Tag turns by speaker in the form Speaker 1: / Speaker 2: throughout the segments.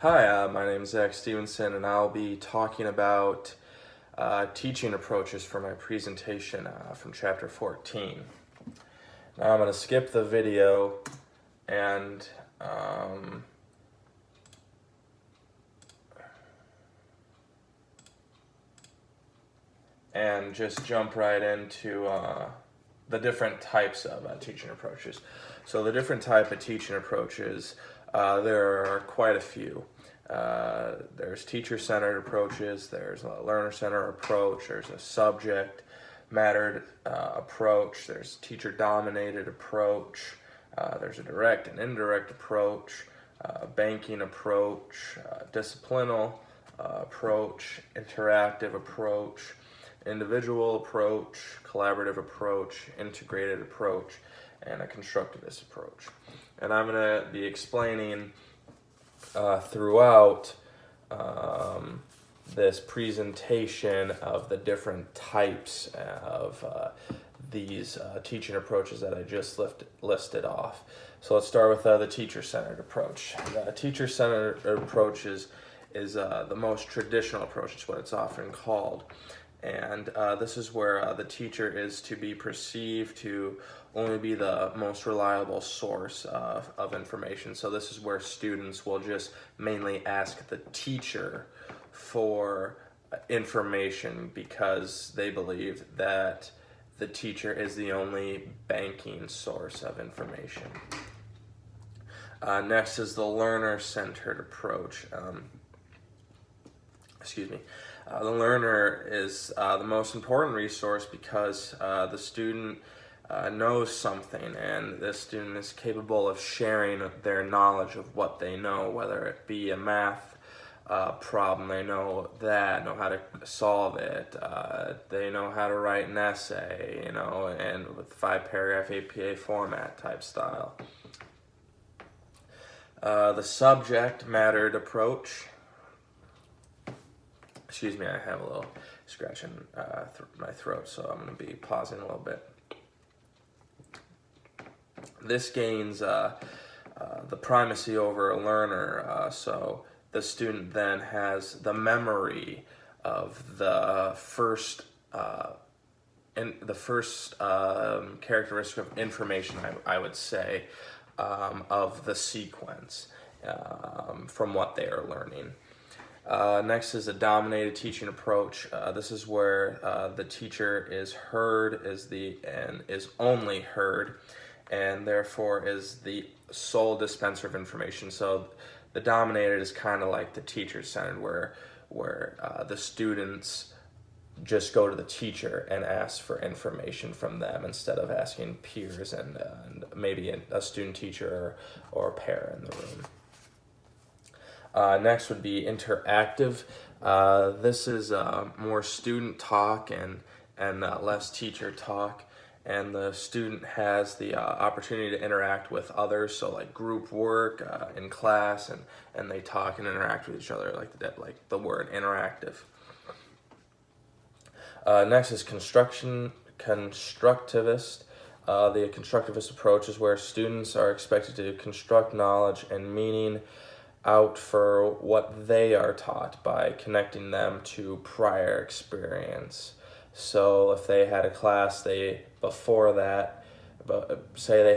Speaker 1: Hi, my name is Stephenson, and I'll be talking about teaching approaches for my presentation from chapter 14. Now I'm going to skip the video and just jump right into the different types of teaching approaches. So the different type of teaching approaches, there are quite a few. There's teacher-centered approaches, there's a learner-centered approach, there's a subject-mattered approach, there's teacher-dominated approach, there's a direct and indirect approach, banking approach, disciplinal approach, interactive approach, individual approach, collaborative approach, integrated approach, and a constructivist approach. And I'm going to be explaining throughout this presentation of the different types of these teaching approaches that I just listed off. So let's start with the teacher-centered approach. The teacher-centered approach is the most traditional approach. It's what it's often called. And this is where the teacher is to be perceived to only be the most reliable source of information. So this is where students will just mainly ask the teacher for information because they believe that the teacher is the only banking source of information. Next is the learner-centered approach. The learner is the most important resource because the student knows something, and the student is capable of sharing their knowledge of what they know, whether it be a math problem. They know how to solve it. They know how to write an essay, and with 5-paragraph APA format type style. The subject-mattered approach. Excuse me, I have a little scratch in my throat, so I'm going to be pausing a little bit. This gains the primacy over a learner, so the student then has the memory of the first characteristic of information, I would say, of the sequence from what they are learning. Next is a dominated teaching approach. This is where the teacher is heard, is only heard, and therefore is the sole dispenser of information. So the dominated is kind of like the teacher-centered, where the students just go to the teacher and ask for information from them instead of asking peers and maybe a student teacher or a pair in the room. Next would be interactive. This is more student talk and less teacher talk, and the student has the opportunity to interact with others, so like group work in class, and they talk and interact with each other, like the word interactive. Next is constructivist. The constructivist approach is where students are expected to construct knowledge and meaning out for what they are taught by connecting them to prior experience. So if they had a class say they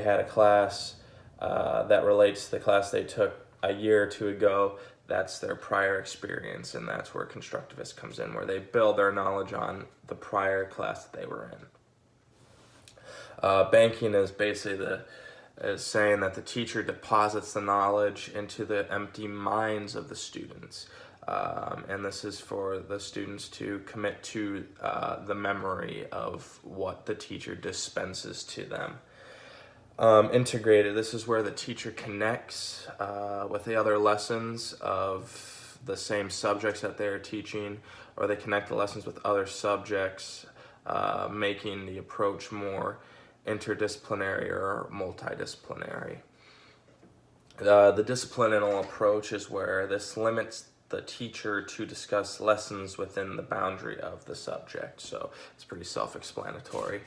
Speaker 1: had a class that relates to the class they took a year or two ago, that's their prior experience, and that's where constructivist comes in, where they build their knowledge on the prior class that they were in. Banking is basically is saying that the teacher deposits the knowledge into the empty minds of the students. And this is for the students to commit to the memory of what the teacher dispenses to them. Integrated, this is where the teacher connects with the other lessons of the same subjects that they're teaching, or they connect the lessons with other subjects, making the approach more interdisciplinary or multidisciplinary. The disciplinal approach is where this limits the teacher to discuss lessons within the boundary of the subject, so it's pretty self-explanatory.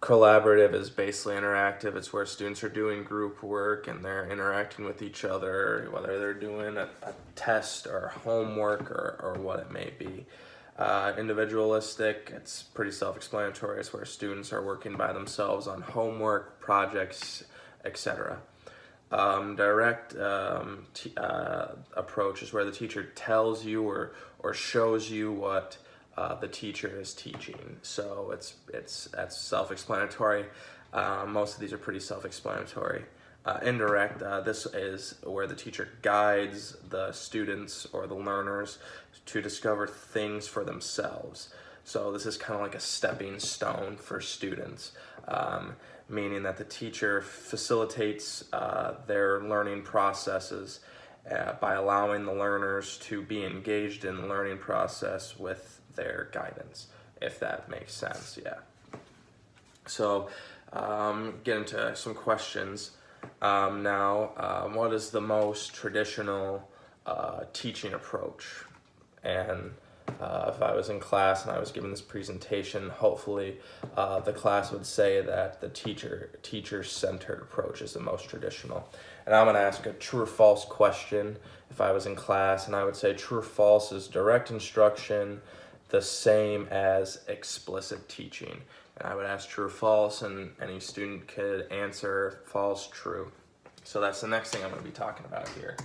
Speaker 1: Collaborative is basically interactive. It's where students are doing group work and they're interacting with each other, whether they're doing a test or homework or what it may be. Individualistic, it's pretty self-explanatory. It's where students are working by themselves on homework, projects, etc. Direct approach is where the teacher tells you or shows you what the teacher is teaching. So that's self-explanatory. Most of these are pretty self-explanatory. Indirect, this is where the teacher guides the students or the learners to discover things for themselves. So this is kind of like a stepping stone for students, meaning that the teacher facilitates their learning processes by allowing the learners to be engaged in the learning process with their guidance, if that makes sense. Yeah. So get into some questions now. What is the most traditional teaching approach? And if I was in class and I was giving this presentation, hopefully the class would say that the teacher-centered approach is the most traditional. And I'm going to ask a true or false question if I was in class, and I would say true or false is direct instruction the same as explicit teaching. And I would ask true or false, and any student could answer false, true. So that's the next thing I'm going to be talking about here.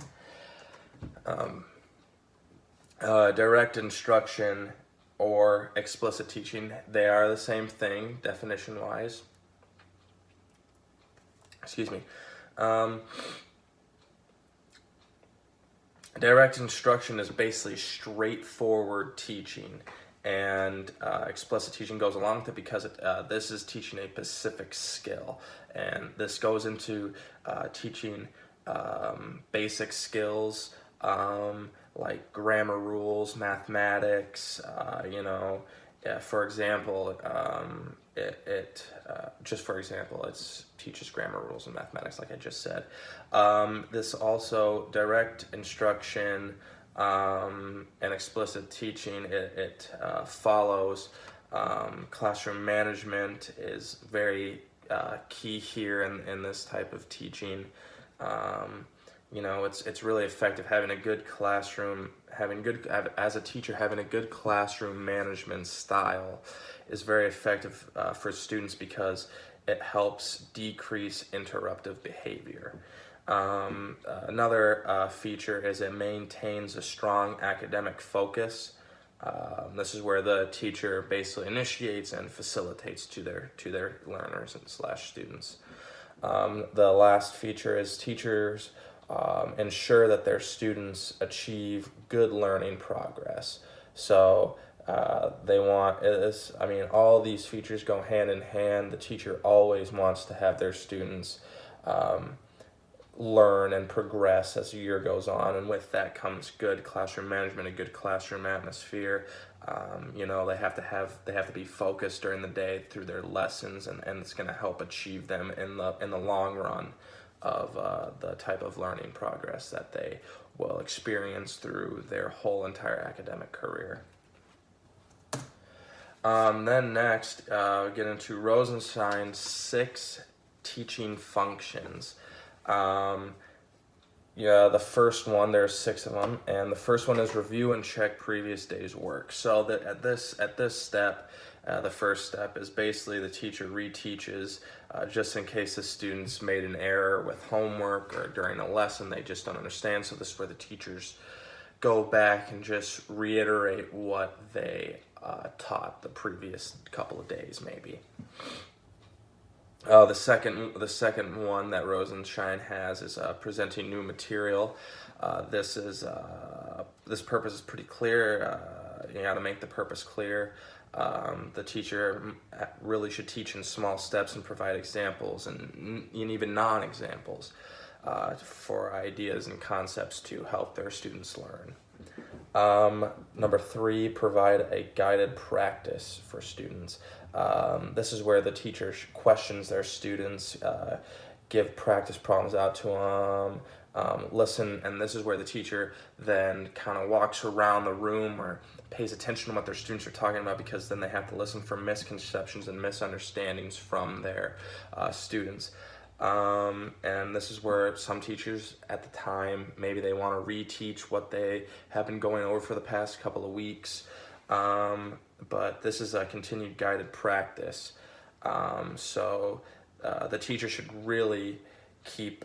Speaker 1: Direct instruction or explicit teaching, they are the same thing, definition-wise. Excuse me. Direct instruction is basically straightforward teaching, and explicit teaching goes along with it because this is teaching a specific skill, and this goes into teaching basic skills like grammar rules, mathematics. For example, it teaches grammar rules and mathematics, like I just said. This also direct instruction and explicit teaching. It follows classroom management is very key here in this type of teaching. It's really effective having a good classroom, as a teacher, having a good classroom management style is very effective for students because it helps decrease interruptive behavior. Another feature is it maintains a strong academic focus. This is where the teacher basically initiates and facilitates to their learners and students. The last feature is teachers ensure that their students achieve good learning progress. So they want this. All these features go hand in hand. The teacher always wants to have their students learn and progress as the year goes on, and with that comes good classroom management, a good classroom atmosphere. They have to be focused during the day through their lessons, and it's going to help achieve them in the long run of the type of learning progress that they will experience through their whole entire academic career. Then next, get into Rosenstein's 6 teaching functions. The first one, there's 6 of them, and the first one is review and check previous day's work. So that at this step, the first step is basically the teacher reteaches just in case the students made an error with homework or during a lesson they just don't understand. So this is where the teachers go back and just reiterate what they taught the previous couple of days, maybe. The second one that Rosenstein has is presenting new material. This purpose is pretty clear. You got to make the purpose clear. The teacher really should teach in small steps and provide examples and even non-examples for ideas and concepts to help their students learn. Number 3, provide a guided practice for students. This is where the teacher questions their students, give practice problems out to them, listen, and this is where the teacher then kind of walks around the room or pays attention to what their students are talking about, because then they have to listen for misconceptions and misunderstandings from their students. And this is where some teachers at the time, maybe they want to reteach what they have been going over for the past couple of weeks. But this is a continued guided practice. So the teacher should really keep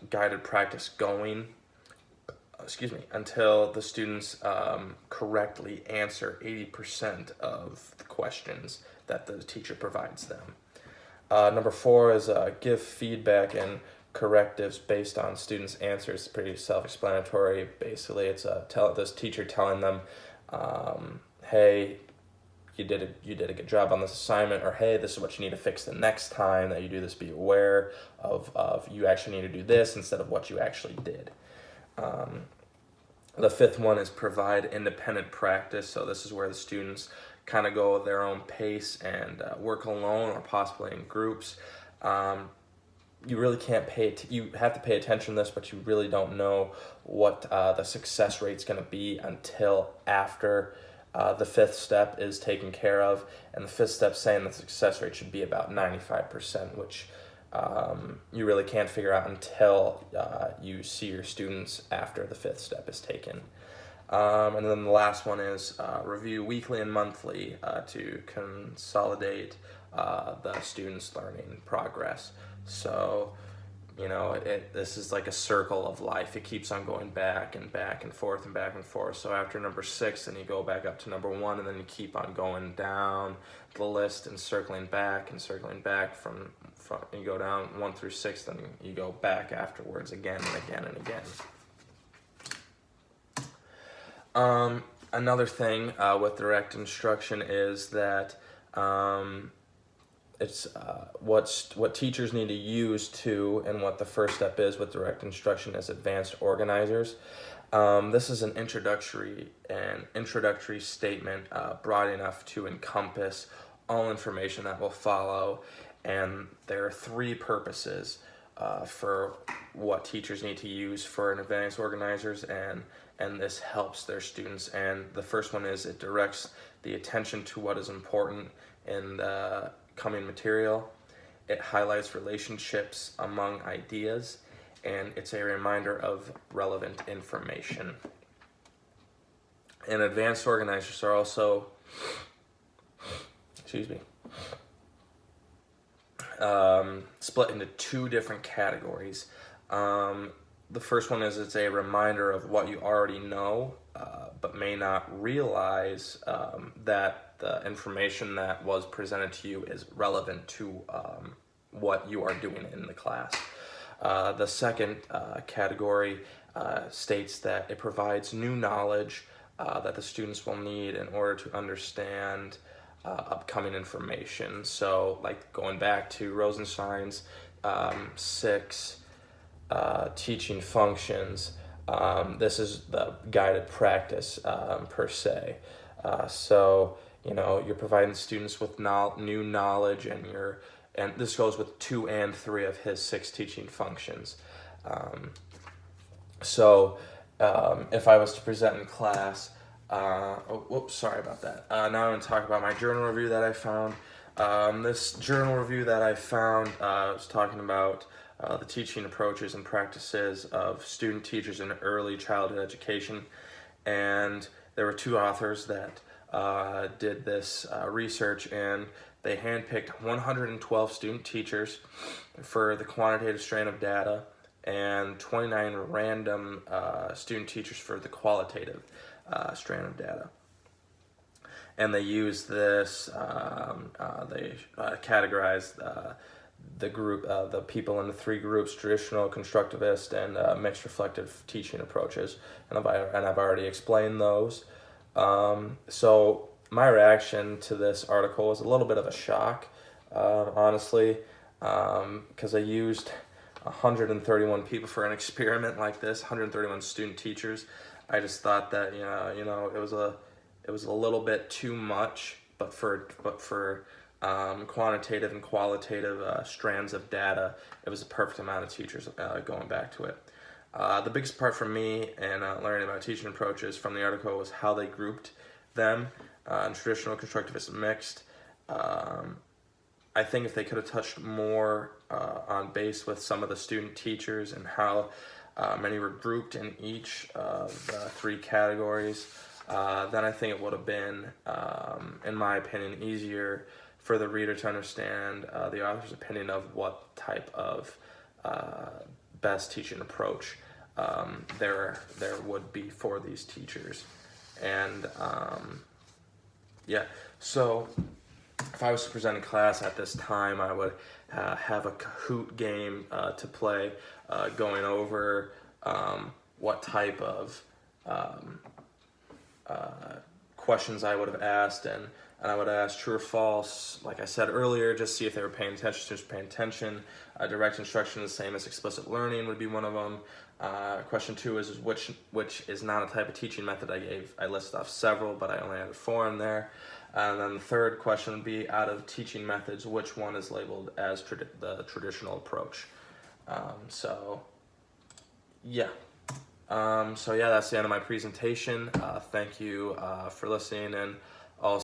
Speaker 1: guided practice going, until the students correctly answer 80% of the questions that the teacher provides them. Number 4 is give feedback and correctives based on students' answers. It's pretty self-explanatory. Basically, it's this teacher telling them, hey, you did a good job on this assignment, or hey, this is what you need to fix the next time that you do this. Be aware of you actually need to do this instead of what you actually did. The 5th one is provide independent practice. So this is where the students kind of go at their own pace and work alone or possibly in groups. You really can't you have to pay attention to this, but you really don't know what the success rate's going to be until after the 5th step is taken care of. And the 5th step saying the success rate should be about 95%, which you really can't figure out until you see your students after the 5th step is taken. And then the last one is review weekly and monthly to consolidate the students' learning progress. So, this is like a circle of life. It keeps on going back and back and forth and back and forth. So after number 6, then you go back up to number 1, and then you keep on going down the list and circling back from you go down 1 through 6, then you go back afterwards again and again and again. Another thing with direct instruction is that it's what teachers need to use to, and what the first step is with direct instruction is advanced organizers. This is an introductory statement broad enough to encompass all information that will follow, and there are 3 purposes for what teachers need to use for an advanced organizers, and this helps their students. And the first one is it directs the attention to what is important in the coming material. It highlights relationships among ideas, and it's a reminder of relevant information. And advanced organizers are also, split into 2 different categories. The first one is it's a reminder of what you already know, but may not realize that the information that was presented to you is relevant to what you are doing in the class. The second category states that it provides new knowledge that the students will need in order to understand upcoming information. So, like going back to Rosenstein's 6 teaching functions, this is the guided practice per se. So, you're providing students with new knowledge, and this goes with 2 and 3 of his 6 teaching functions. So if I was to present in class, sorry about that. Now I'm going to talk about my journal review that I found. This journal review that I found was talking about the teaching approaches and practices of student teachers in early childhood education. And there were 2 authors that did this research, and they handpicked 112 student teachers for the quantitative strand of data and 29 random student teachers for the qualitative strand of data. And they used this, they categorized the group, the people into 3 groups: traditional, constructivist, and mixed reflective teaching approaches. And I've already explained those. So my reaction to this article was a little bit of a shock, honestly, because I used 131 people for an experiment like this, 131 student teachers. I just thought that it was a little bit too much, but for quantitative and qualitative strands of data, it was a perfect amount of teachers going back to it. The biggest part for me in learning about teaching approaches from the article was how they grouped them in traditional, constructivist, and mixed. I think if they could have touched more on base with some of the student teachers and how many were grouped in each of the three categories, then I think it would have been, in my opinion, easier for the reader to understand the author's opinion of what type of best teaching approach there would be for these teachers. And so if I was to present in class at this time, I would have a Kahoot game to play, going over what type of questions I would have asked, and I would ask true or false, like I said earlier, just see if they were paying attention, just paying attention. Direct instruction, the same as explicit learning, would be one of them. Question 2 is which is not a type of teaching method I listed off several, but I only added 4 in there. And then the third question would be, out of teaching methods, which one is labeled as the traditional approach? So that's the end of my presentation. Thank you for listening, and